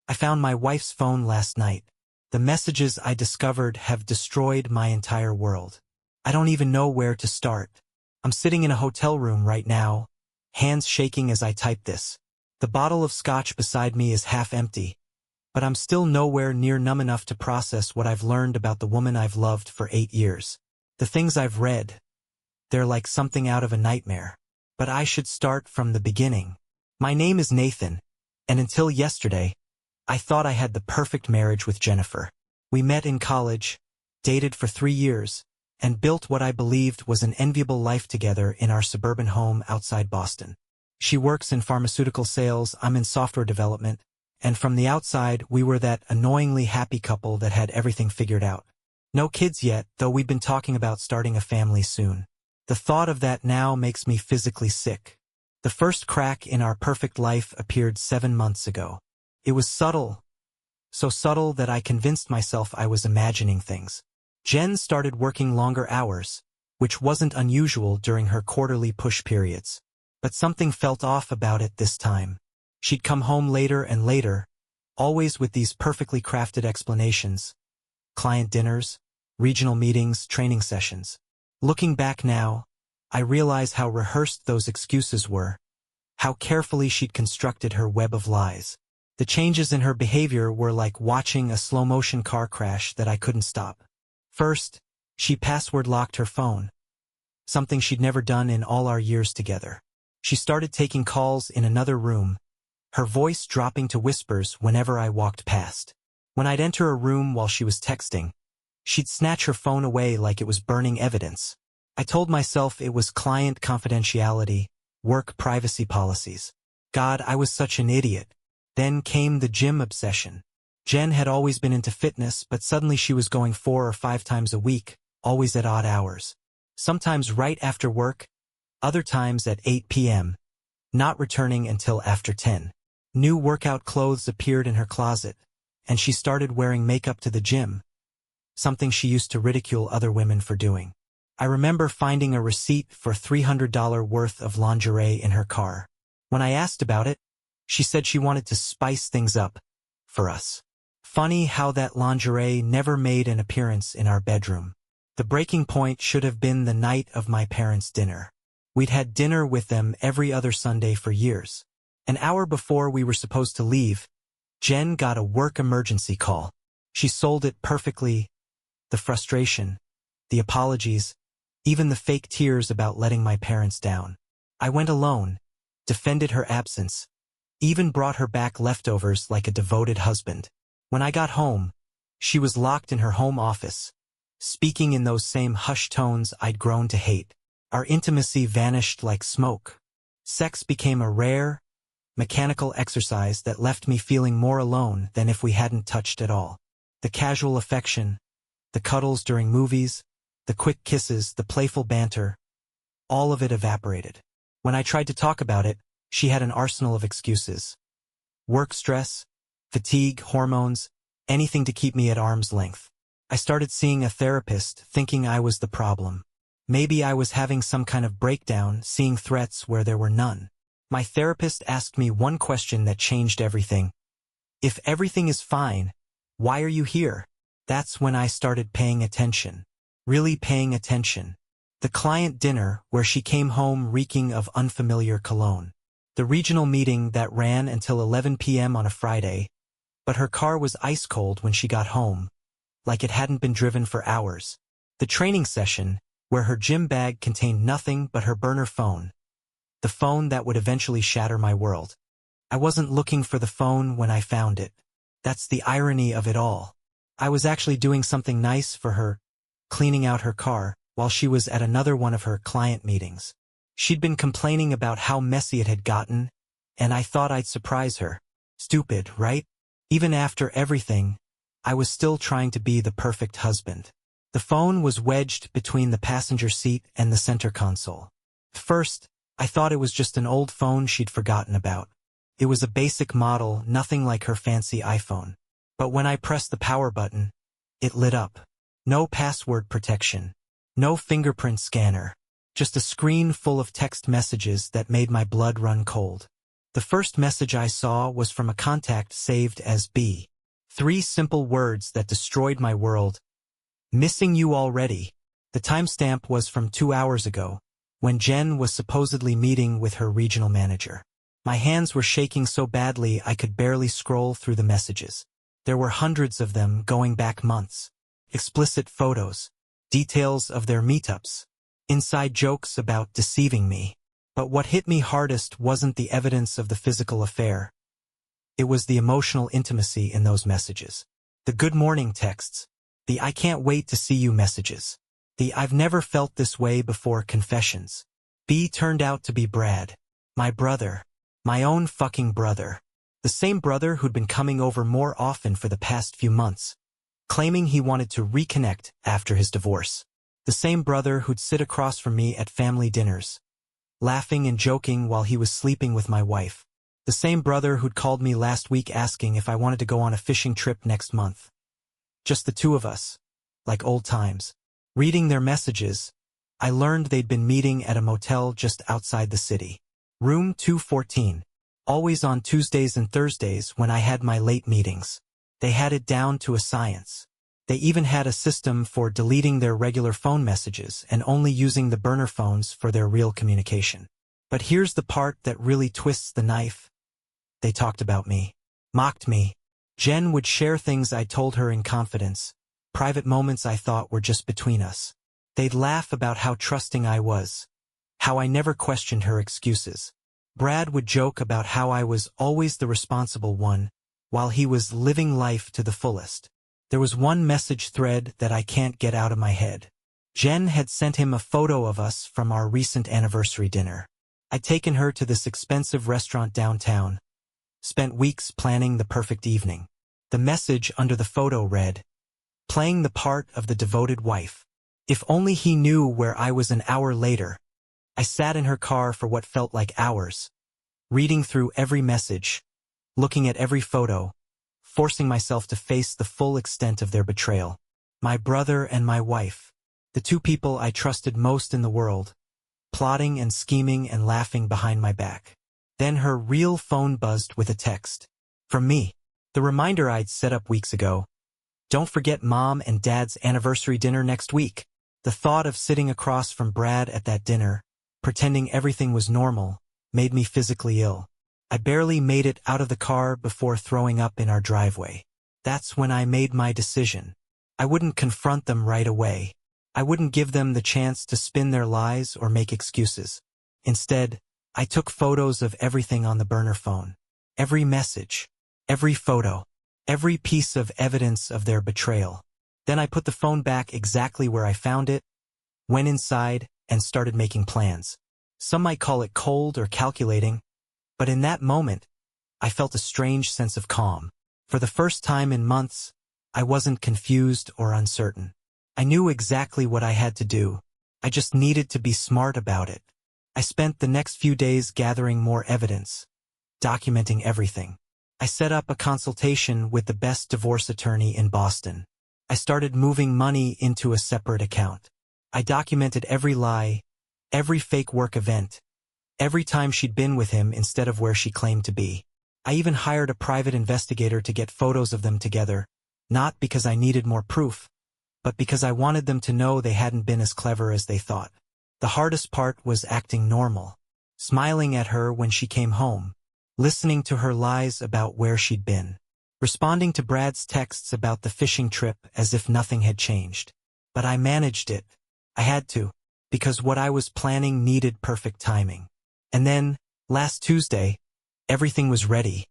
I found my wife's phone last night. The messages I discovered have destroyed my entire world. I don't even know where to start. I'm sitting in a hotel room right now, hands shaking as I type this. The bottle of scotch beside me is half empty, but I'm still nowhere near numb enough to process what I've learned about the woman I've loved for 8 years. The things I've read, they're like something out of a nightmare. But I should start from the beginning. My name is Nathan, and until yesterday, I thought I had the perfect marriage with Jennifer. We met in college, dated for 3 years, and built what I believed was an enviable life together in our suburban home outside Boston. She works in pharmaceutical sales, I'm in software development, and from the outside we were that annoyingly happy couple that had everything figured out. No kids yet, though we've been talking about starting a family soon. The thought of that now makes me physically sick. The first crack in our perfect life appeared 7 months ago. It was subtle, so subtle that I convinced myself I was imagining things. Jen started working longer hours, which wasn't unusual during her quarterly push periods. But something felt off about it this time. She'd come home later and later, always with these perfectly crafted explanations. Client dinners, regional meetings, training sessions. Looking back now, I realize how rehearsed those excuses were, how carefully she'd constructed her web of lies. The changes in her behavior were like watching a slow-motion car crash that I couldn't stop. First, she password-locked her phone, something she'd never done in all our years together. She started taking calls in another room, her voice dropping to whispers whenever I walked past. When I'd enter a room while she was texting, she'd snatch her phone away like it was burning evidence. I told myself it was client confidentiality, work privacy policies. God, I was such an idiot. Then came the gym obsession. Jen had always been into fitness, but suddenly she was going 4 or 5 times a week, always at odd hours. Sometimes right after work, other times at 8 p.m., not returning until after 10. New workout clothes appeared in her closet, and she started wearing makeup to the gym, something she used to ridicule other women for doing. I remember finding a receipt for $300 worth of lingerie in her car. When I asked about it, she said she wanted to spice things up for us. Funny how that lingerie never made an appearance in our bedroom. The breaking point should have been the night of my parents' dinner. We'd had dinner with them every other Sunday for years. An hour before we were supposed to leave, Jen got a work emergency call. She sold it perfectly. The frustration, the apologies, even the fake tears about letting my parents down. I went alone, defended her absence, even brought her back leftovers like a devoted husband. When I got home, she was locked in her home office, speaking in those same hushed tones I'd grown to hate. Our intimacy vanished like smoke. Sex became a rare, mechanical exercise that left me feeling more alone than if we hadn't touched at all. The casual affection, the cuddles during movies, the quick kisses, the playful banter, all of it evaporated. When I tried to talk about it, she had an arsenal of excuses. Work stress, fatigue, hormones, anything to keep me at arm's length. I started seeing a therapist, thinking I was the problem. Maybe I was having some kind of breakdown, seeing threats where there were none. My therapist asked me one question that changed everything. If everything is fine, why are you here? That's when I started paying attention. Really paying attention. The client dinner where she came home reeking of unfamiliar cologne. The regional meeting that ran until 11 p.m. on a Friday, but her car was ice cold when she got home, like it hadn't been driven for hours. The training session, where her gym bag contained nothing but her burner phone. The phone that would eventually shatter my world. I wasn't looking for the phone when I found it. That's the irony of it all. I was actually doing something nice for her, cleaning out her car, while she was at another one of her client meetings. She'd been complaining about how messy it had gotten, and I thought I'd surprise her. Stupid, right? Even after everything, I was still trying to be the perfect husband. The phone was wedged between the passenger seat and the center console. First, I thought it was just an old phone she'd forgotten about. It was a basic model, nothing like her fancy iPhone. But when I pressed the power button, it lit up. No password protection. No fingerprint scanner. Just a screen full of text messages that made my blood run cold. The first message I saw was from a contact saved as B. 3 simple words that destroyed my world. Missing you already. The timestamp was from 2 hours ago, when Jen was supposedly meeting with her regional manager. My hands were shaking so badly I could barely scroll through the messages. There were hundreds of them going back months. Explicit photos, details of their meetups, inside jokes about deceiving me. But what hit me hardest wasn't the evidence of the physical affair. It was the emotional intimacy in those messages. The good morning texts, the I can't wait to see you messages, the I've never felt this way before confessions. B turned out to be Brad. My brother. My own fucking brother. The same brother who'd been coming over more often for the past few months, claiming he wanted to reconnect after his divorce. The same brother who'd sit across from me at family dinners, laughing and joking while he was sleeping with my wife. The same brother who'd called me last week asking if I wanted to go on a fishing trip next month. Just the two of us, like old times. Reading their messages, I learned they'd been meeting at a motel just outside the city. Room 214. Always on Tuesdays and Thursdays when I had my late meetings. They had it down to a science. They even had a system for deleting their regular phone messages and only using the burner phones for their real communication. But here's the part that really twists the knife. They talked about me. Mocked me. Jen would share things I told her in confidence, private moments I thought were just between us. They'd laugh about how trusting I was, how I never questioned her excuses. Brad would joke about how I was always the responsible one, while he was living life to the fullest. There was one message thread that I can't get out of my head. Jen had sent him a photo of us from our recent anniversary dinner. I'd taken her to this expensive restaurant downtown, spent weeks planning the perfect evening. The message under the photo read, "Playing the part of the devoted wife." If only he knew where I was an hour later. I sat in her car for what felt like hours, reading through every message, looking at every photo, forcing myself to face the full extent of their betrayal. My brother and my wife, the two people I trusted most in the world, plotting and scheming and laughing behind my back. Then her real phone buzzed with a text. From me. The reminder I'd set up weeks ago. Don't forget Mom and Dad's anniversary dinner next week. The thought of sitting across from Brad at that dinner, pretending everything was normal, made me physically ill. I barely made it out of the car before throwing up in our driveway. That's when I made my decision. I wouldn't confront them right away. I wouldn't give them the chance to spin their lies or make excuses. Instead, I took photos of everything on the burner phone. Every message, every photo, every piece of evidence of their betrayal. Then I put the phone back exactly where I found it, went inside, and started making plans. Some might call it cold or calculating, but in that moment, I felt a strange sense of calm. For the first time in months, I wasn't confused or uncertain. I knew exactly what I had to do. I just needed to be smart about it. I spent the next few days gathering more evidence, documenting everything. I set up a consultation with the best divorce attorney in Boston. I started moving money into a separate account. I documented every lie, every fake work event, every time she'd been with him instead of where she claimed to be. I even hired a private investigator to get photos of them together, not because I needed more proof, but because I wanted them to know they hadn't been as clever as they thought. The hardest part was acting normal, smiling at her when she came home, listening to her lies about where she'd been, responding to Brad's texts about the fishing trip as if nothing had changed. But I managed it. I had to, because what I was planning needed perfect timing. And then, last Tuesday, everything was ready.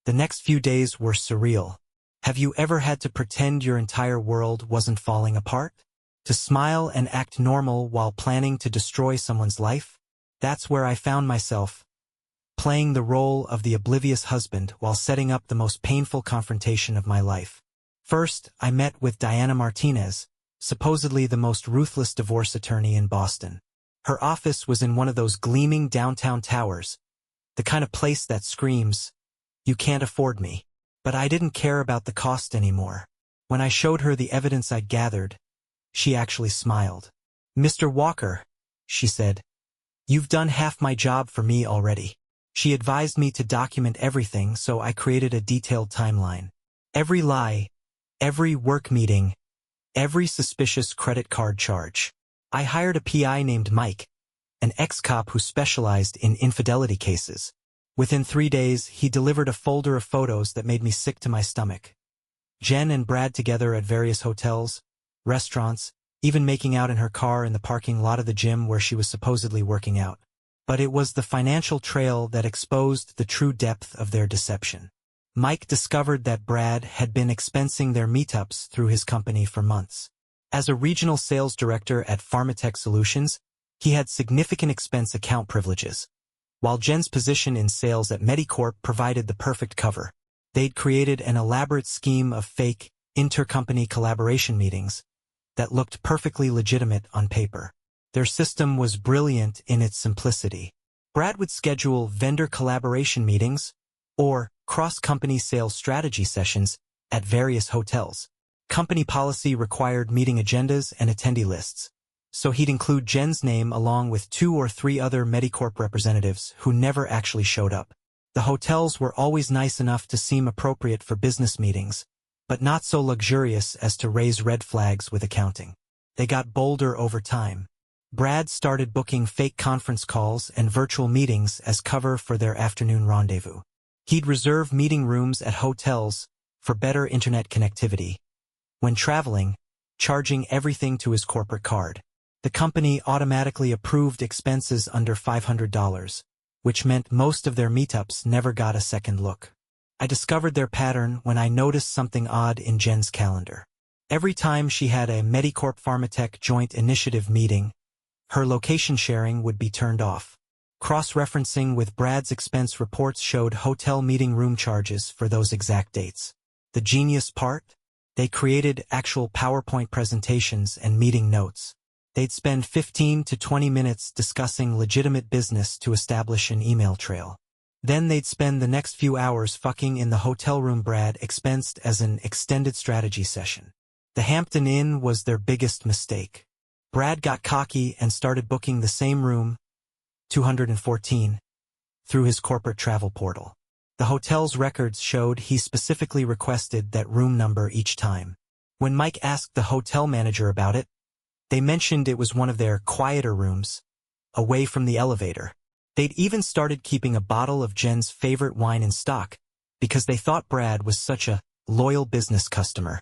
The next few days were surreal. Have you ever had to pretend your entire world wasn't falling apart? To smile and act normal while planning to destroy someone's life? That's where I found myself, playing the role of the oblivious husband while setting up the most painful confrontation of my life. First, I met with Diana Martinez, supposedly the most ruthless divorce attorney in Boston. Her office was in one of those gleaming downtown towers, the kind of place that screams, "You can't afford me." But I didn't care about the cost anymore. When I showed her the evidence I'd gathered, she actually smiled. "Mr. Walker," she said, "you've done half my job for me already. She advised me to document everything, so I created a detailed timeline. Every lie, every work meeting, every suspicious credit card charge. I hired a PI named Mike, an ex-cop who specialized in infidelity cases. Within 3 days, he delivered a folder of photos that made me sick to my stomach. Jen and Brad together at various hotels, restaurants, even making out in her car in the parking lot of the gym where she was supposedly working out. But it was the financial trail that exposed the true depth of their deception. Mike discovered that Brad had been expensing their meetups through his company for months. As a regional sales director at Pharmatech Solutions, he had significant expense account privileges, while Jen's position in sales at Medicorp provided the perfect cover. They'd created an elaborate scheme of fake, intercompany collaboration meetings that looked perfectly legitimate on paper. Their system was brilliant in its simplicity. Brad would schedule vendor collaboration meetings or cross-company sales strategy sessions at various hotels. Company policy required meeting agendas and attendee lists, so he'd include Jen's name along with 2 or 3 other Medicorp representatives who never actually showed up. The hotels were always nice enough to seem appropriate for business meetings, but not so luxurious as to raise red flags with accounting. They got bolder over time. Brad started booking fake conference calls and virtual meetings as cover for their afternoon rendezvous. He'd reserve meeting rooms at hotels for better internet connectivity. When traveling, charging everything to his corporate card. The company automatically approved expenses under $500, which meant most of their meetups never got a second look. I discovered their pattern when I noticed something odd in Jen's calendar. Every time she had a Medicorp Pharmatech joint initiative meeting, her location sharing would be turned off. Cross-referencing with Brad's expense reports showed hotel meeting room charges for those exact dates. The genius part? They created actual PowerPoint presentations and meeting notes. They'd spend 15 to 20 minutes discussing legitimate business to establish an email trail. Then they'd spend the next few hours fucking in the hotel room Brad expensed as an extended strategy session. The Hampton Inn was their biggest mistake. Brad got cocky and started booking the same room, 214, through his corporate travel portal. The hotel's records showed he specifically requested that room number each time. When Mike asked the hotel manager about it, they mentioned it was one of their quieter rooms, away from the elevator. They'd even started keeping a bottle of Jen's favorite wine in stock because they thought Brad was such a loyal business customer.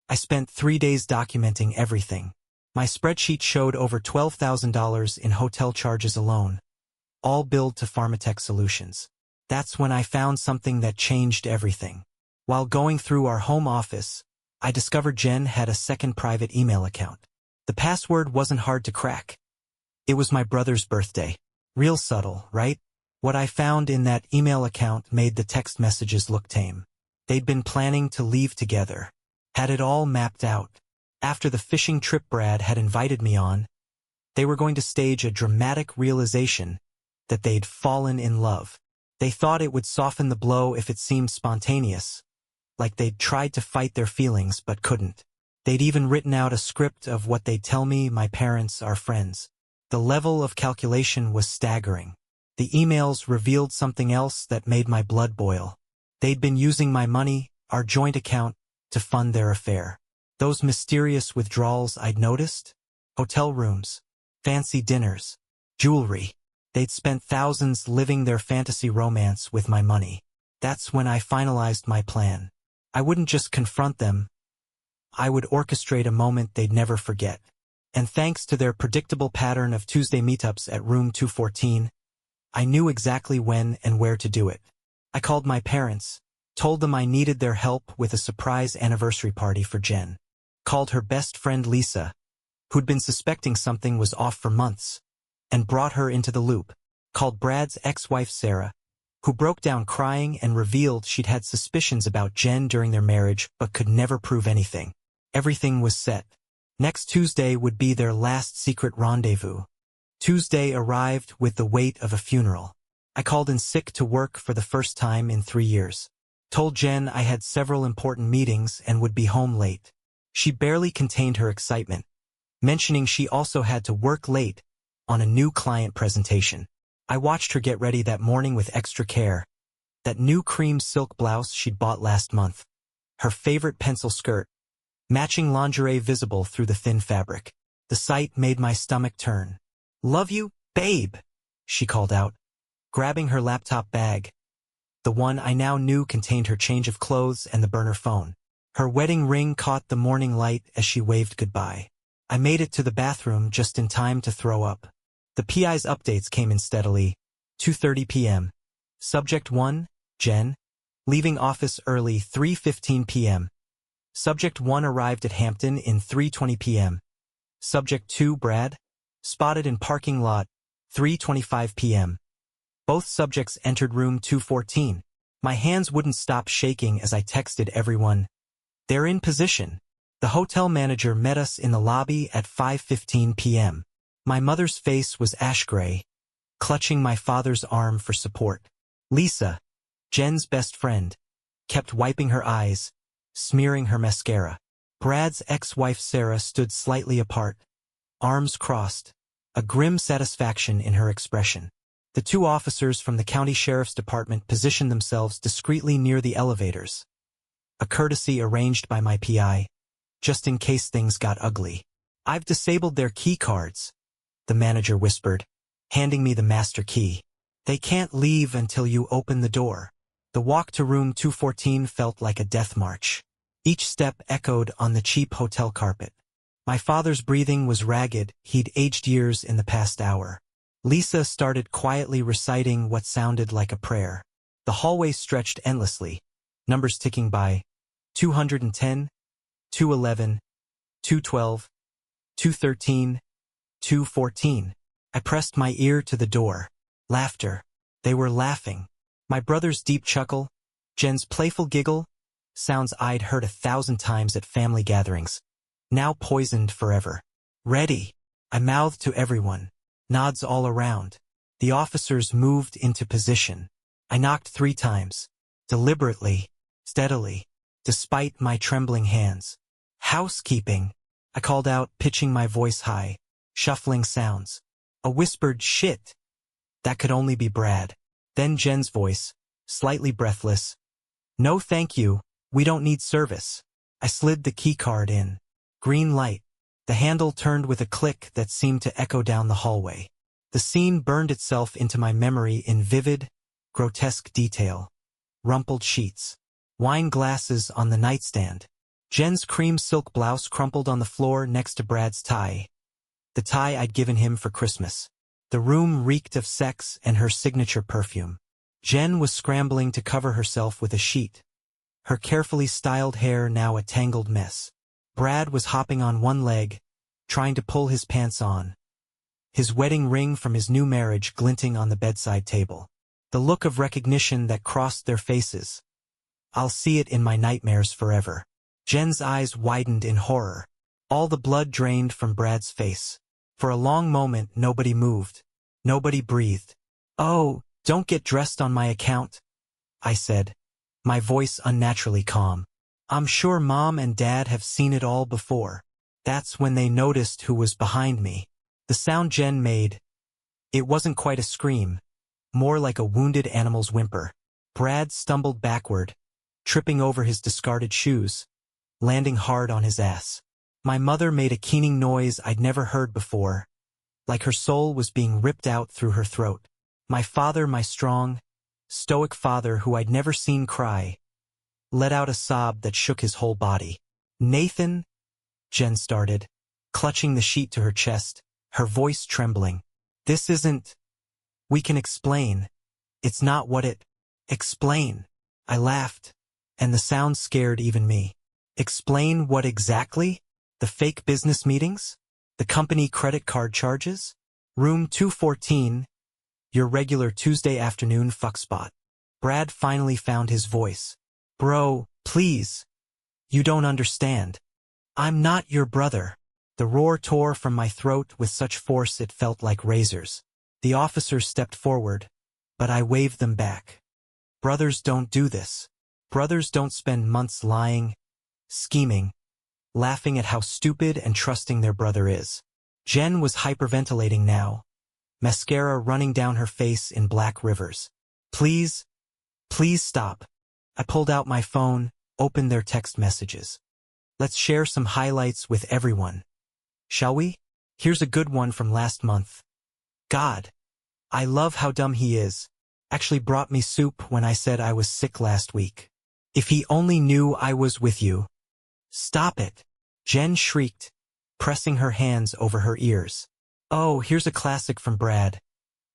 I spent 3 days documenting everything. My spreadsheet showed over $12,000 in hotel charges alone, all billed to Pharmatech Solutions. That's when I found something that changed everything. While going through our home office, I discovered Jen had a second private email account. The password wasn't hard to crack. It was my brother's birthday. Real subtle, right? What I found in that email account made the text messages look tame. They'd been planning to leave together. Had it all mapped out. After the fishing trip Brad had invited me on, they were going to stage a dramatic realization that they'd fallen in love. They thought it would soften the blow if it seemed spontaneous, like they'd tried to fight their feelings but couldn't. They'd even written out a script of what they'd tell me, my parents, our friends. The level of calculation was staggering. The emails revealed something else that made my blood boil. They'd been using my money, our joint account, to fund their affair. Those mysterious withdrawals I'd noticed? Hotel rooms, fancy dinners, jewelry. They'd spent thousands living their fantasy romance with my money. That's when I finalized my plan. I wouldn't just confront them. I would orchestrate a moment they'd never forget. And thanks to their predictable pattern of Tuesday meetups at room 214, I knew exactly when and where to do it. I called my parents, told them I needed their help with a surprise anniversary party for Jen. Called her best friend Lisa, who'd been suspecting something was off for months, and brought her into the loop. Called Brad's ex-wife Sarah, who broke down crying and revealed she'd had suspicions about Jen during their marriage but could never prove anything. Everything was set. Next Tuesday would be their last secret rendezvous. Tuesday arrived with the weight of a funeral. I called in sick to work for the first time in 3 years. Told Jen I had several important meetings and would be home late. She barely contained her excitement, mentioning she also had to work late on a new client presentation. I watched her get ready that morning with extra care. That new cream silk blouse she'd bought last month. Her favorite pencil skirt. Matching lingerie visible through the thin fabric. The sight made my stomach turn. "Love you, babe," she called out, grabbing her laptop bag. The one I now knew contained her change of clothes and the burner phone. Her wedding ring caught the morning light as she waved goodbye. I made it to the bathroom just in time to throw up. The PI's updates came in steadily. 2:30 p.m. Subject 1, Jen. Leaving office early 3:15 p.m. Subject 1 arrived at Hampton in 3:20 p.m. Subject 2, Brad. Spotted in parking lot 3:25 p.m. Both subjects entered room 214. My hands wouldn't stop shaking as I texted everyone. "They're in position." The hotel manager met us in the lobby at 5:15 p.m. My mother's face was ash gray, clutching my father's arm for support. Lisa, Jen's best friend, kept wiping her eyes, smearing her mascara. Brad's ex-wife Sarah stood slightly apart, arms crossed, a grim satisfaction in her expression. The two officers from the county sheriff's department positioned themselves discreetly near the elevators, a courtesy arranged by my PI, just in case things got ugly. "I've disabled their key cards," the manager whispered, handing me the master key. "They can't leave until you open the door." The walk to room 214 felt like a death march. Each step echoed on the cheap hotel carpet. My father's breathing was ragged, he'd aged years in the past hour. Lisa started quietly reciting what sounded like a prayer. The hallway stretched endlessly, numbers ticking by. 210, 211, 212, 213, 214. I pressed my ear to the door. Laughter. They were laughing. My brother's deep chuckle, Jen's playful giggle, sounds I'd heard 1,000 times at family gatherings. Now poisoned forever. "Ready," I mouthed to everyone. Nods all around. The officers moved into position. I knocked 3 times. Deliberately, steadily, despite my trembling hands. "Housekeeping," I called out, pitching my voice high. Shuffling sounds. A whispered "shit." That could only be Brad. Then Jen's voice, slightly breathless. "No thank you, we don't need service." I slid the keycard in. Green light. The handle turned with a click that seemed to echo down the hallway. The scene burned itself into my memory in vivid, grotesque detail. Rumpled sheets. Wine glasses on the nightstand. Jen's cream silk blouse crumpled on the floor next to Brad's tie. The tie I'd given him for Christmas. The room reeked of sex and her signature perfume. Jen was scrambling to cover herself with a sheet, her carefully styled hair now a tangled mess. Brad was hopping on one leg, trying to pull his pants on, his wedding ring from his new marriage glinting on the bedside table. The look of recognition that crossed their faces. I'll see it in my nightmares forever. Jen's eyes widened in horror. All the blood drained from Brad's face. For a long moment nobody moved. Nobody breathed. "Oh, don't get dressed on my account," I said, my voice unnaturally calm. "I'm sure Mom and Dad have seen it all before." That's when they noticed who was behind me. The sound Jen made. It wasn't quite a scream, more like a wounded animal's whimper. Brad stumbled backward, tripping over his discarded shoes, landing hard on his ass. My mother made a keening noise I'd never heard before, like her soul was being ripped out through her throat. My father, my strong, stoic father who I'd never seen cry, let out a sob that shook his whole body. "Nathan," Jen started, clutching the sheet to her chest, her voice trembling. "This isn't. We can explain. It's not what it." "Explain." I laughed, and the sound scared even me. "Explain what exactly? The fake business meetings? The company credit card charges? Room 214, your regular Tuesday afternoon fuck spot." Brad finally found his voice. "Bro, please. You don't understand. I'm not your brother." The roar tore from my throat with such force it felt like razors. The officers stepped forward, but I waved them back. Brothers don't do this. Brothers don't spend months lying, scheming, laughing at how stupid and trusting their brother is. Jen was hyperventilating now, mascara running down her face in black rivers. Please, please stop. I pulled out my phone, opened their text messages. Let's share some highlights with everyone. Shall we? Here's a good one from last month. God, I love how dumb he is. Actually brought me soup when I said I was sick last week. If he only knew I was with you. Stop it, Jen shrieked, pressing her hands over her ears. Oh, here's a classic from Brad.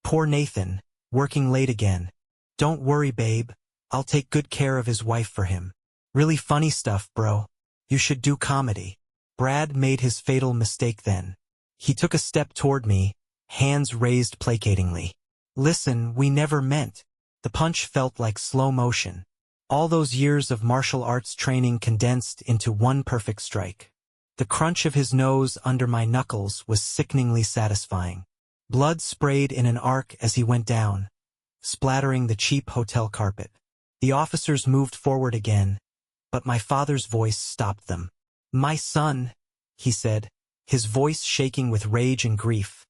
Poor Nathan, working late again. Don't worry, babe. I'll take good care of his wife for him. Really funny stuff, bro. You should do comedy. Brad made his fatal mistake then. He took a step toward me, hands raised placatingly. Listen, we never meant. The punch felt like slow motion. All those years of martial arts training condensed into one perfect strike. The crunch of his nose under my knuckles was sickeningly satisfying. Blood sprayed in an arc as he went down, splattering the cheap hotel carpet. The officers moved forward again, but my father's voice stopped them. My son, he said, his voice shaking with rage and grief,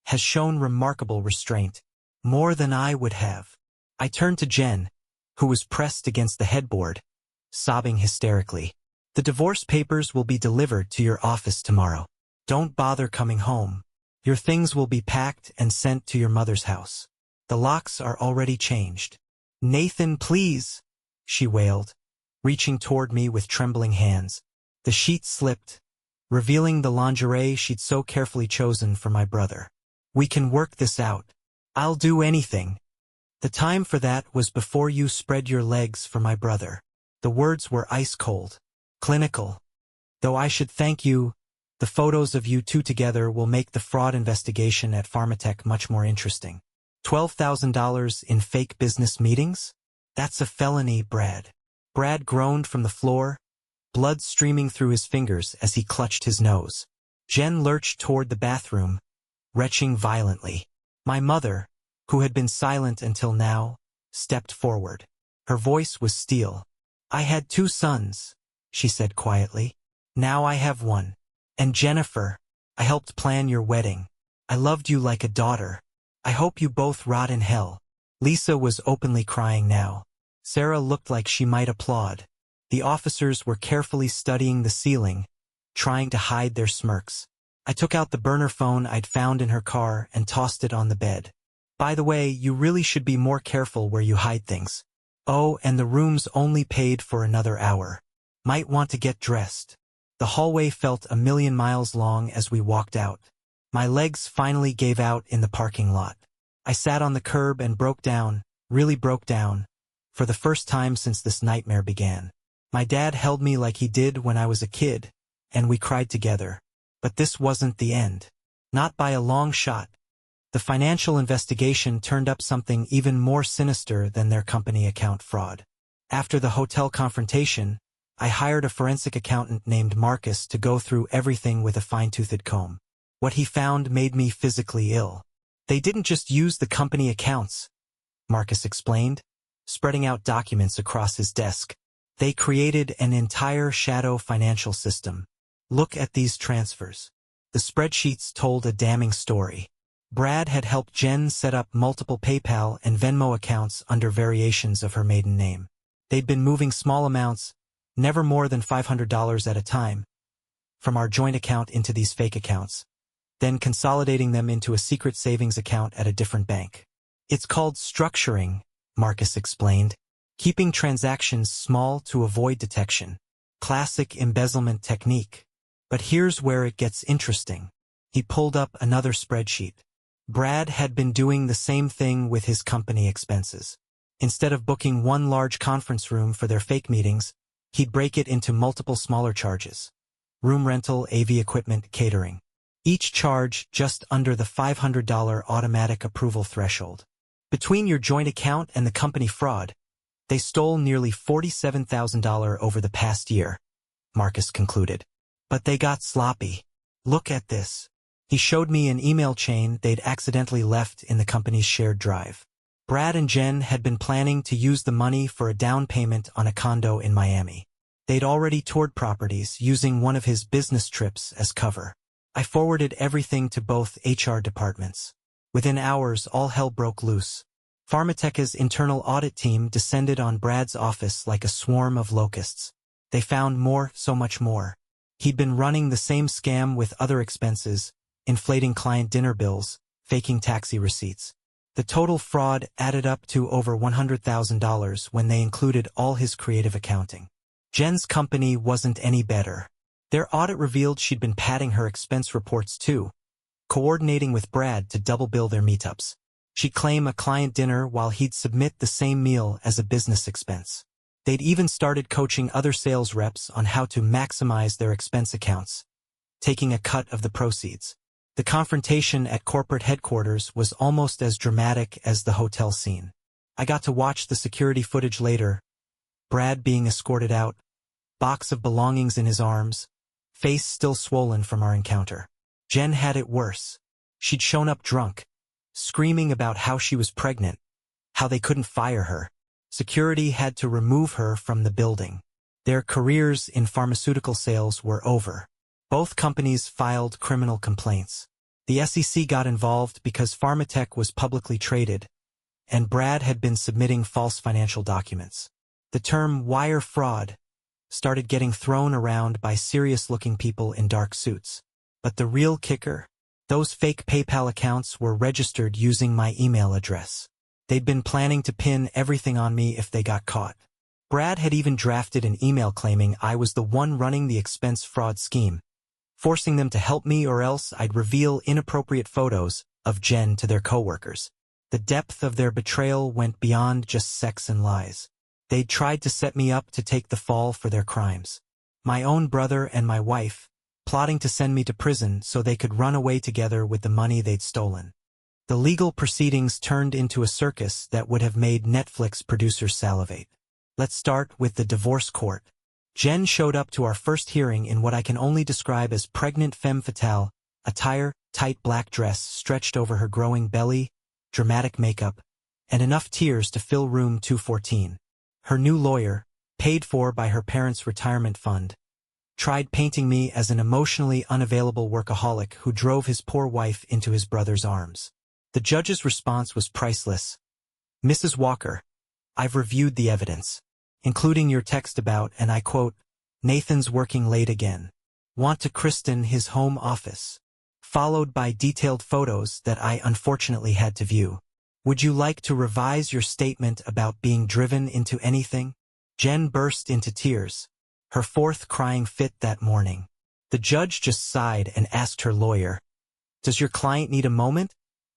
has shown remarkable restraint, more than I would have. I turned to Jen, who was pressed against the headboard, sobbing hysterically. The divorce papers will be delivered to your office tomorrow. Don't bother coming home. Your things will be packed and sent to your mother's house. The locks are already changed. Nathan, please, she wailed, reaching toward me with trembling hands. The sheet slipped, revealing the lingerie she'd so carefully chosen for my brother. We can work this out. I'll do anything. The time for that was before you spread your legs for my brother. The words were ice cold. Clinical. Though I should thank you, the photos of you two together will make the fraud investigation at Pharmatech much more interesting. $12,000 in fake business meetings? That's a felony, Brad. Brad groaned from the floor, blood streaming through his fingers as he clutched his nose. Jen lurched toward the bathroom, retching violently. My mother, who had been silent until now, stepped forward. Her voice was steel. I had 2 sons, she said quietly. Now I have 1. And Jennifer, I helped plan your wedding. I loved you like a daughter. I hope you both rot in hell. Lisa was openly crying now. Sarah looked like she might applaud. The officers were carefully studying the ceiling, trying to hide their smirks. I took out the burner phone I'd found in her car and tossed it on the bed. By the way, you really should be more careful where you hide things. Oh, and the room's only paid for another hour. Might want to get dressed. The hallway felt a million miles long as we walked out. My legs finally gave out in the parking lot. I sat on the curb and broke down, really broke down, for the first time since this nightmare began. My dad held me like he did when I was a kid, and we cried together. But this wasn't the end. Not by a long shot. The financial investigation turned up something even more sinister than their company account fraud. After the hotel confrontation, I hired a forensic accountant named Marcus to go through everything with a fine-toothed comb. What he found made me physically ill. They didn't just use the company accounts, Marcus explained, spreading out documents across his desk. They created an entire shadow financial system. Look at these transfers. The spreadsheets told a damning story. Brad had helped Jen set up multiple PayPal and Venmo accounts under variations of her maiden name. They'd been moving small amounts, never more than $500 at a time, from our joint account into these fake accounts, then consolidating them into a secret savings account at a different bank. It's called structuring, Marcus explained, keeping transactions small to avoid detection. Classic embezzlement technique. But here's where it gets interesting. He pulled up another spreadsheet. Brad had been doing the same thing with his company expenses. Instead of booking one large conference room for their fake meetings, he'd break it into multiple smaller charges. Room rental, AV equipment, catering. Each charge just under the $500 automatic approval threshold. Between your joint account and the company fraud, they stole nearly $47,000 over the past year, Marcus concluded. But they got sloppy. Look at this. He showed me an email chain they'd accidentally left in the company's shared drive. Brad and Jen had been planning to use the money for a down payment on a condo in Miami. They'd already toured properties using one of his business trips as cover. I forwarded everything to both HR departments. Within hours, all hell broke loose. Pharmateca's internal audit team descended on Brad's office like a swarm of locusts. They found more, so much more. He'd been running the same scam with other expenses, inflating client dinner bills, faking taxi receipts. The total fraud added up to over $100,000 when they included all his creative accounting. Jen's company wasn't any better. Their audit revealed she'd been padding her expense reports too, coordinating with Brad to double bill their meetups. She'd claim a client dinner while he'd submit the same meal as a business expense. They'd even started coaching other sales reps on how to maximize their expense accounts, taking a cut of the proceeds. The confrontation at corporate headquarters was almost as dramatic as the hotel scene. I got to watch the security footage later. Brad being escorted out, box of belongings in his arms, face still swollen from our encounter. Jen had it worse. She'd shown up drunk, screaming about how she was pregnant, how they couldn't fire her. Security had to remove her from the building. Their careers in pharmaceutical sales were over. Both companies filed criminal complaints. The SEC got involved because Pharmatech was publicly traded, and Brad had been submitting false financial documents. The term wire fraud started getting thrown around by serious-looking people in dark suits. But the real kicker? Those fake PayPal accounts were registered using my email address. They'd been planning to pin everything on me if they got caught. Brad had even drafted an email claiming I was the one running the expense fraud scheme, forcing them to help me or else I'd reveal inappropriate photos of Jen to their coworkers. The depth of their betrayal went beyond just sex and lies. They'd tried to set me up to take the fall for their crimes. My own brother and my wife, plotting to send me to prison so they could run away together with the money they'd stolen. The legal proceedings turned into a circus that would have made Netflix producers salivate. Let's start with the divorce court. Jen showed up to our first hearing in what I can only describe as pregnant femme fatale, attire, tight black dress stretched over her growing belly, dramatic makeup, and enough tears to fill room 214. Her new lawyer, paid for by her parents' retirement fund, tried painting me as an emotionally unavailable workaholic who drove his poor wife into his brother's arms. The judge's response was priceless. Mrs. Walker, I've reviewed the evidence, including your text about, and I quote, Nathan's working late again. Want to christen his home office. Followed by detailed photos that I unfortunately had to view. Would you like to revise your statement about being driven into anything? Jen burst into tears, her fourth crying fit that morning. The judge just sighed and asked her lawyer, does your client need a moment?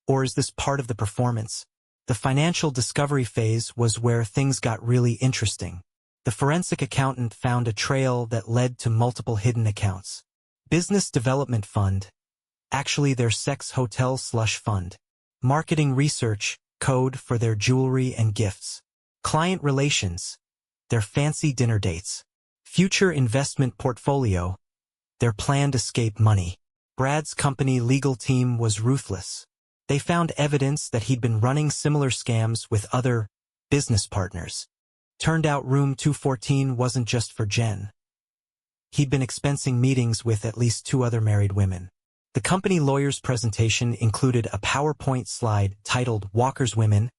Or is this part of the performance? The financial discovery phase was where things got really interesting. The forensic accountant found a trail that led to multiple hidden accounts. Business Development Fund, actually their sex hotel slush fund. Marketing research, code for their jewelry and gifts. Client relations, their fancy dinner dates. Future investment portfolio, their planned escape money. Brad's company legal team was ruthless. They found evidence that he'd been running similar scams with other business partners. Turned out room 214 wasn't just for Jen. He'd been expensing meetings with at least 2 other married women. The company lawyer's presentation included a PowerPoint slide titled Walker's Women,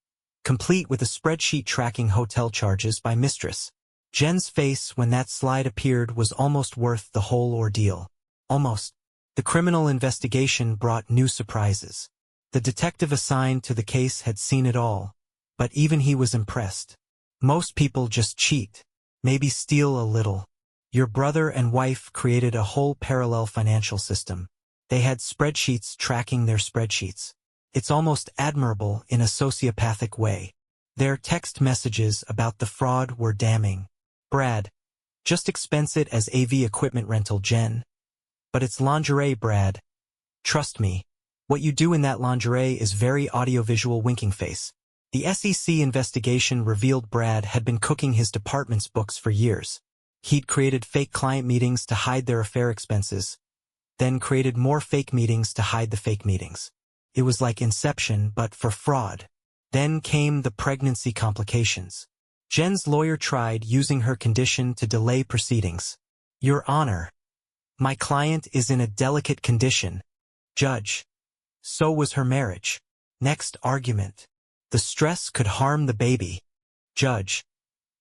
complete with a spreadsheet tracking hotel charges by mistress. Jen's face when that slide appeared was almost worth the whole ordeal. Almost. The criminal investigation brought new surprises. The detective assigned to the case had seen it all, but even he was impressed. Most people just cheat, maybe steal a little. Your brother and wife created a whole parallel financial system. They had spreadsheets tracking their spreadsheets. It's almost admirable in a sociopathic way. Their text messages about the fraud were damning. Brad, just expense it as AV equipment rental, Jen. But it's lingerie, Brad. Trust me. What you do in that lingerie is very audiovisual winking face. The SEC investigation revealed Brad had been cooking his department's books for years. He'd created fake client meetings to hide their affair expenses, then created more fake meetings to hide the fake meetings. It was like Inception, but for fraud. Then came the pregnancy complications. Jen's lawyer tried using her condition to delay proceedings. Your Honor, my client is in a delicate condition. Judge. So was her marriage. Next argument. The stress could harm the baby. Judge.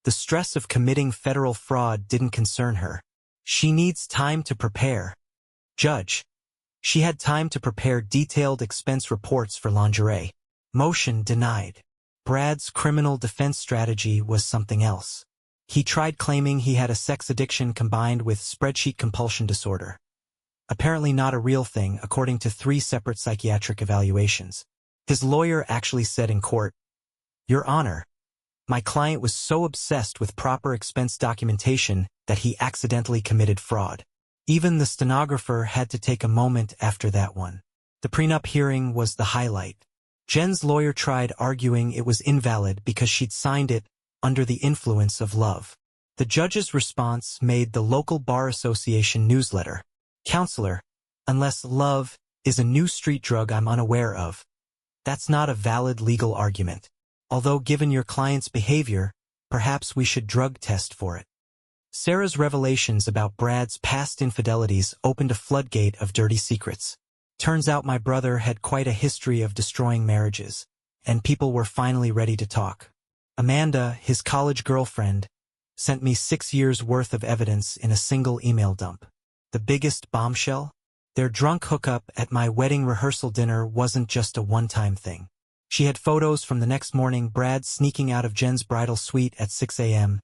The stress of committing federal fraud didn't concern her. She needs time to prepare. Judge. She had time to prepare detailed expense reports for lingerie. Motion denied. Brad's criminal defense strategy was something else. He tried claiming he had a sex addiction combined with spreadsheet compulsion disorder. Apparently not a real thing, according to 3 separate psychiatric evaluations. His lawyer actually said in court, "Your Honor, my client was so obsessed with proper expense documentation that he accidentally committed fraud." Even the stenographer had to take a moment after that one. The prenup hearing was the highlight. Jen's lawyer tried arguing it was invalid because she'd signed it under the influence of love. The judge's response made the local bar association newsletter. "Counselor, unless love is a new street drug I'm unaware of, that's not a valid legal argument. Although given your client's behavior, perhaps we should drug test for it." Sarah's revelations about Brad's past infidelities opened a floodgate of dirty secrets. Turns out my brother had quite a history of destroying marriages, and people were finally ready to talk. Amanda, his college girlfriend, sent me 6 years' worth of evidence in a single email dump. The biggest bombshell? Their drunk hookup at my wedding rehearsal dinner wasn't just a one-time thing. She had photos from the next morning, Brad sneaking out of Jen's bridal suite at 6 a.m.,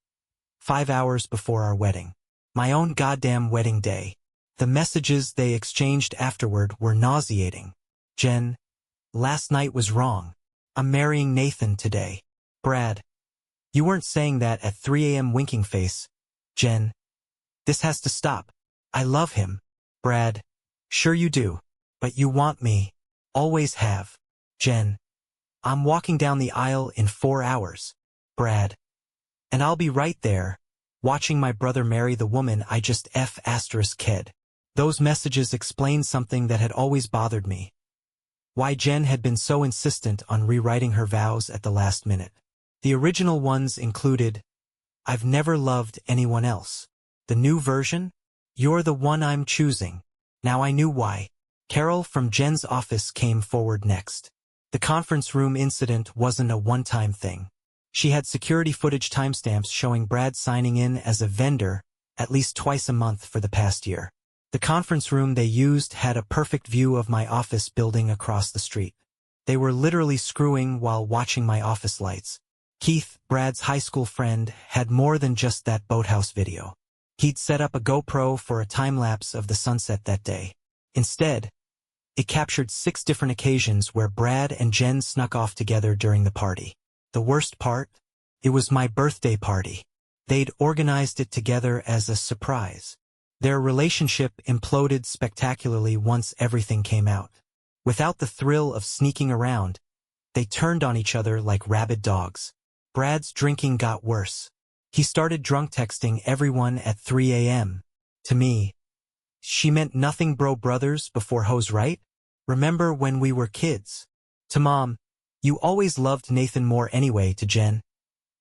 5 hours before our wedding. My own goddamn wedding day. The messages they exchanged afterward were nauseating. "Jen, last night was wrong. I'm marrying Nathan today." Brad, "You weren't saying that at 3 a.m. winking face." Jen, "This has to stop. I love him." Brad, "Sure you do. But you want me. Always have." Jen, "I'm walking down the aisle in 4 hours." Brad, "And I'll be right there, watching my brother marry the woman I just ked." Those messages explained something that had always bothered me. Why Jen had been so insistent on rewriting her vows at the last minute. The original ones included, "I've never loved anyone else." The new version, "You're the one I'm choosing." Now I knew why. Carol from Jen's office came forward next. The conference room incident wasn't a one-time thing. She had security footage timestamps showing Brad signing in as a vendor at least twice a month for the past year. The conference room they used had a perfect view of my office building across the street. They were literally screwing while watching my office lights. Keith, Brad's high school friend, had more than just that boathouse video. He'd set up a GoPro for a time-lapse of the sunset that day. Instead, it captured 6 different occasions where Brad and Jen snuck off together during the party. The worst part? It was my birthday party. They'd organized it together as a surprise. Their relationship imploded spectacularly once everything came out. Without the thrill of sneaking around, they turned on each other like rabid dogs. Brad's drinking got worse. He started drunk texting everyone at 3 a.m. To me, "She meant nothing bro brothers before hoes, right? Remember when we were kids?" To Mom, "You always loved Nathan more anyway." To Jen,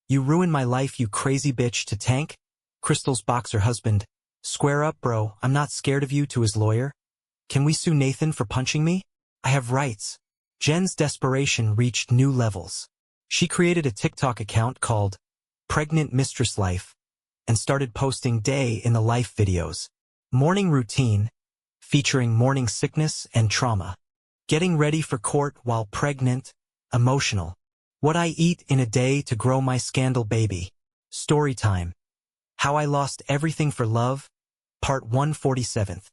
"You ruined my life, you crazy bitch." To Tank, Crystal's boxer husband, "Square up, bro, I'm not scared of you." To his lawyer, "Can we sue Nathan for punching me? I have rights." Jen's desperation reached new levels. She created a TikTok account called Pregnant Mistress Life and started posting day-in-the-life videos. Morning routine, featuring morning sickness and trauma. Getting ready for court while pregnant, emotional. What I eat in a day to grow my scandal baby. Story time. How I lost everything for love, Part 147.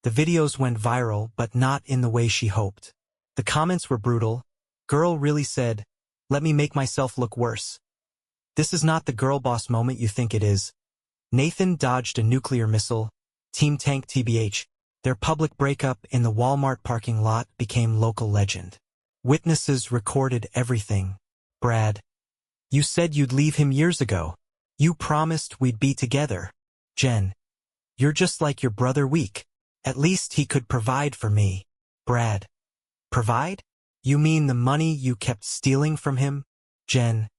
The videos went viral, but not in the way she hoped. The comments were brutal. "Girl really said, let me make myself look worse. This is not the girl boss moment you think it is. Nathan dodged a nuclear missile. Team Tank TBH. Their public breakup in the Walmart parking lot became local legend. Witnesses recorded everything. Brad, you said you'd leave him years ago. You promised we'd be together." Jen, "You're just like your brother, weak. At least he could provide for me." Brad, "Provide? You mean the money you kept stealing from him?" Jen,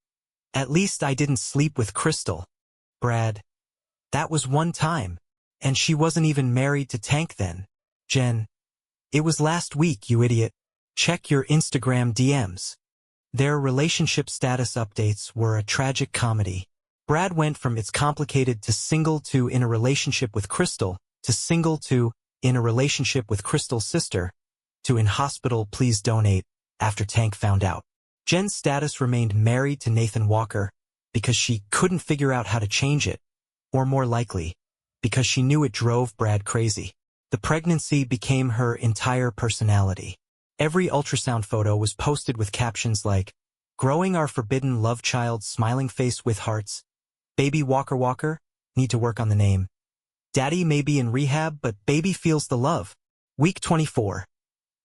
"At least I didn't sleep with Crystal." Brad, "That was one time. And she wasn't even married to Tank then." Jen, "It was last week, you idiot." Check your Instagram DMs. Their relationship status updates were a tragic comedy. Brad went from "it's complicated" to single to "in a relationship with Crystal" to single to "in a relationship with Crystal's sister" to "in hospital, please donate" after Tank found out. Jen's status remained married to Nathan Walker because she couldn't figure out how to change it, or more likely, because she knew it drove Brad crazy. The pregnancy became her entire personality. Every ultrasound photo was posted with captions like, "Growing our forbidden love child, smiling face with hearts. Baby Walker Walker, need to work on the name. Daddy may be in rehab, but baby feels the love. Week 24.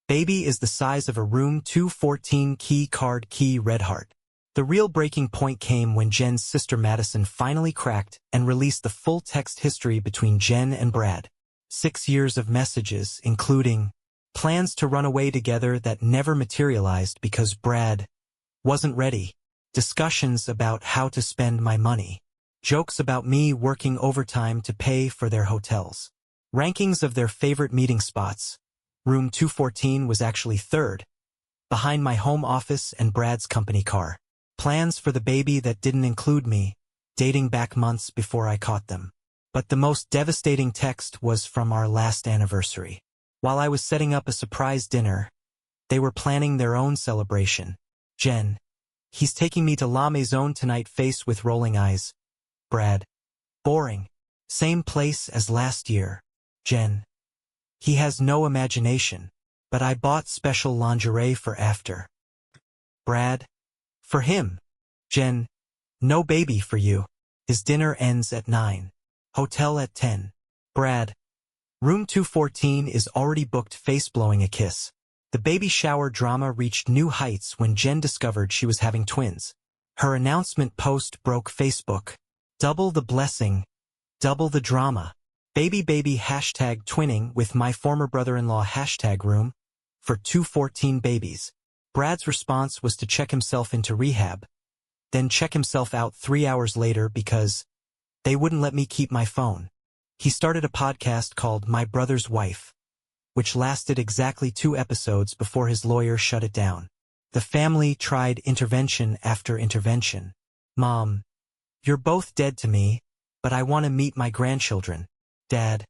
Baby is the size of a room 214 key card key red heart." The real breaking point came when Jen's sister Madison finally cracked and released the full text history between Jen and Brad. 6 years of messages, including plans to run away together that never materialized because Brad wasn't ready, discussions about how to spend my money, jokes about me working overtime to pay for their hotels, rankings of their favorite meeting spots. Room 214 was actually third, behind my home office and Brad's company car. Plans for the baby that didn't include me, dating back months before I caught them. But the most devastating text was from our last anniversary. While I was setting up a surprise dinner, they were planning their own celebration. Jen: "He's taking me to La Maison tonight," face with rolling eyes. Brad: "Boring. Same place as last year." Jen: "He has no imagination, but I bought special lingerie for after." Brad: "For him." Jen: "No baby for you. His dinner ends at 9. Hotel at 10. Brad: "Room 214 is already booked." Face blowing a kiss. The baby shower drama reached new heights when Jen discovered she was having twins. Her announcement post broke Facebook. Double the blessing, double the drama. Baby hashtag twinning with my former brother-in-law hashtag room for 214 babies. Brad's response was to check himself into rehab, then check himself out 3 hours later because they wouldn't let me keep my phone. He started a podcast called My Brother's Wife, which lasted exactly 2 episodes before his lawyer shut it down. The family tried intervention after intervention. "Mom, you're both dead to me, but I want to meet my grandchildren." Dad: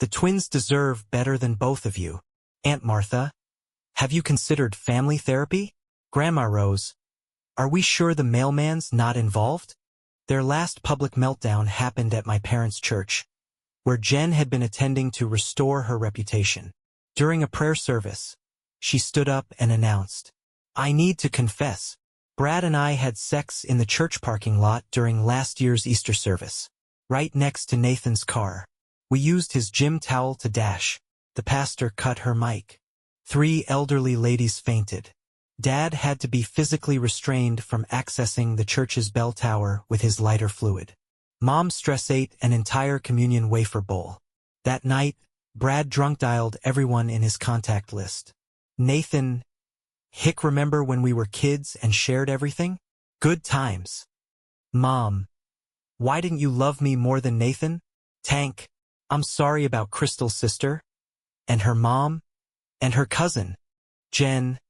"The twins deserve better than both of you." Aunt Martha: "Have you considered family therapy?" Grandma Rose: "Are we sure the mailman's not involved?" Their last public meltdown happened at my parents' church, where Jen had been attending to restore her reputation. During a prayer service, she stood up and announced, "I need to confess. Brad and I had sex in the church parking lot during last year's Easter service, right next to Nathan's car. We used his gym towel to dash." The pastor cut her mic. 3 elderly ladies fainted. Dad had to be physically restrained from accessing the church's bell tower with his lighter fluid. Mom stress ate an entire communion wafer bowl. That night, Brad drunk-dialed everyone in his contact list. Nathan: "Hick, remember when we were kids and shared everything? Good times." Mom: "Why didn't you love me more than Nathan?" Tank: "I'm sorry about Crystal's sister, and her mom, and her cousin." Jen: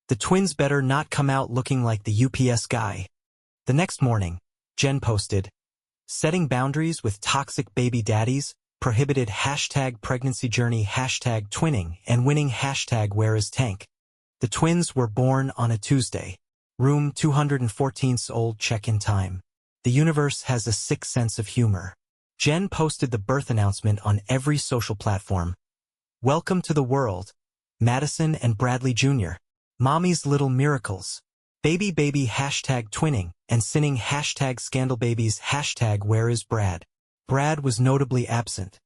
"The twins better not come out looking like the UPS guy." The next morning, Jen posted, "Setting boundaries with toxic baby daddies, prohibited hashtag pregnancy journey hashtag twinning, and winning hashtag where is Tank." The twins were born on a Tuesday. Room 214's old check-in time. The universe has a sick sense of humor. Jen posted the birth announcement on every social platform. "Welcome to the world, Madison and Bradley Jr. Mommy's little miracles. Baby hashtag twinning, and sinning hashtag scandal babies hashtag where is Brad." Brad was notably absent,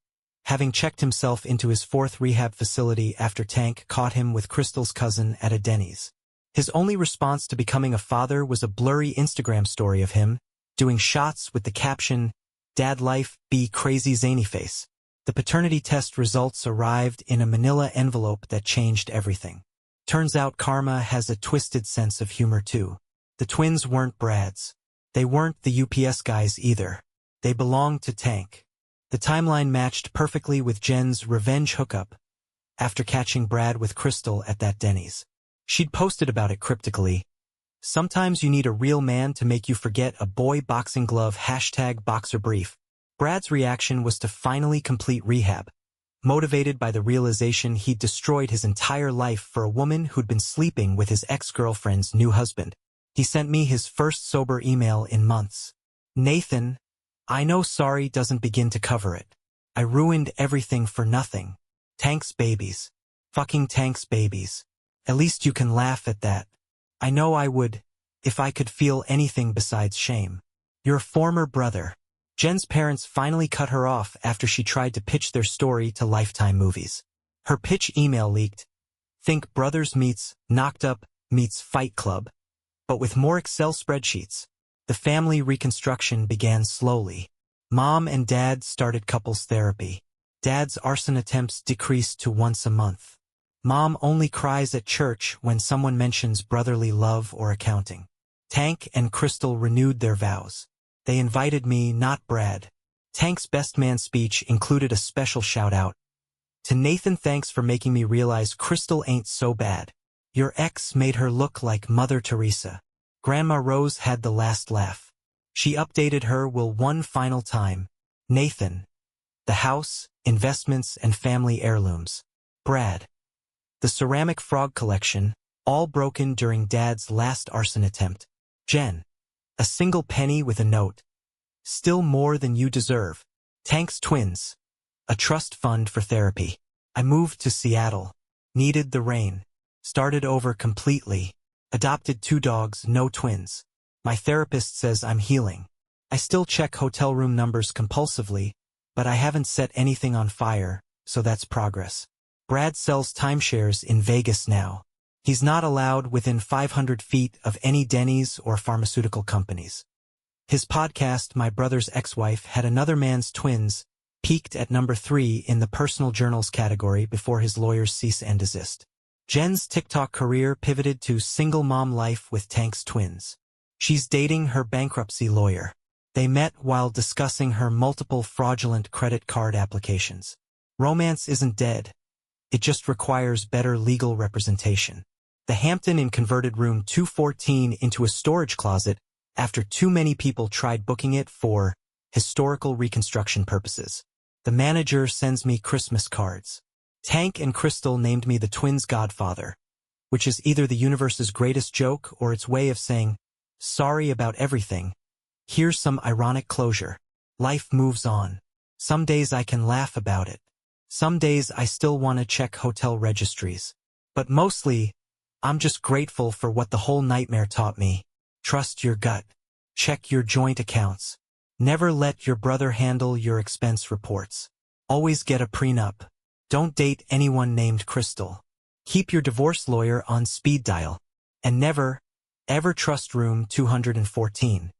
having checked himself into his 4th rehab facility after Tank caught him with Crystal's cousin at a Denny's. His only response to becoming a father was a blurry Instagram story of him doing shots with the caption, "Dad life, be crazy zany face." The paternity test results arrived in a manila envelope that changed everything. Turns out karma has a twisted sense of humor too. The twins weren't Brad's. They weren't the UPS guys either. They belonged to Tank. The timeline matched perfectly with Jen's revenge hookup, after catching Brad with Crystal at that Denny's. She'd posted about it cryptically. Sometimes you need a real man to make you forget a boy boxing glove #boxer brief. Brad's reaction was to finally complete rehab, motivated by the realization he'd destroyed his entire life for a woman who'd been sleeping with his ex-girlfriend's new husband. He sent me his first sober email in months. Nathan, I know sorry doesn't begin to cover it. I ruined everything for nothing. Tanks babies. Fucking tanks babies. At least you can laugh at that. I know I would, if I could feel anything besides shame. Your former brother. Jen's parents finally cut her off after she tried to pitch their story to Lifetime Movies. Her pitch email leaked. Think Brothers meets Knocked Up meets Fight Club, but with more Excel spreadsheets. The family reconstruction began slowly. Mom and Dad started couples therapy. Dad's arson attempts decreased to once a month. Mom only cries at church when someone mentions brotherly love or accounting. Tank and Crystal renewed their vows. They invited me, not Brad. Tank's best man speech included a special shout-out. To Nathan, thanks for making me realize Crystal ain't so bad. Your ex made her look like Mother Teresa. Grandma Rose had the last laugh. She updated her will one final time. Nathan. The house, investments, and family heirlooms. Brad. The ceramic frog collection, all broken during Dad's last arson attempt. Jen. A single penny with a note. Still more than you deserve. Tank's twins. A trust fund for therapy. I moved to Seattle. Needed the rain. Started over completely. Adopted 2 dogs, no twins. My therapist says I'm healing. I still check hotel room numbers compulsively, but I haven't set anything on fire, so that's progress. Brad sells timeshares in Vegas now. He's not allowed within 500 feet of any Denny's or pharmaceutical companies. His podcast, My Brother's Ex-Wife, had another man's twins, peaked at number 3 in the personal journals category before his lawyers cease and desist. Jen's TikTok career pivoted to single mom life with Tank's twins. She's dating her bankruptcy lawyer. They met while discussing her multiple fraudulent credit card applications. Romance isn't dead. It just requires better legal representation. The Hampton Inn converted room 214 into a storage closet after too many people tried booking it for historical reconstruction purposes. The manager sends me Christmas cards. Tank and Crystal named me the twins' godfather, which is either the universe's greatest joke or its way of saying, sorry about everything. Here's some ironic closure. Life moves on. Some days I can laugh about it. Some days I still want to check hotel registries. But mostly, I'm just grateful for what the whole nightmare taught me. Trust your gut. Check your joint accounts. Never let your brother handle your expense reports. Always get a prenup. Don't date anyone named Crystal. Keep your divorce lawyer on speed dial. And never, ever trust room 214.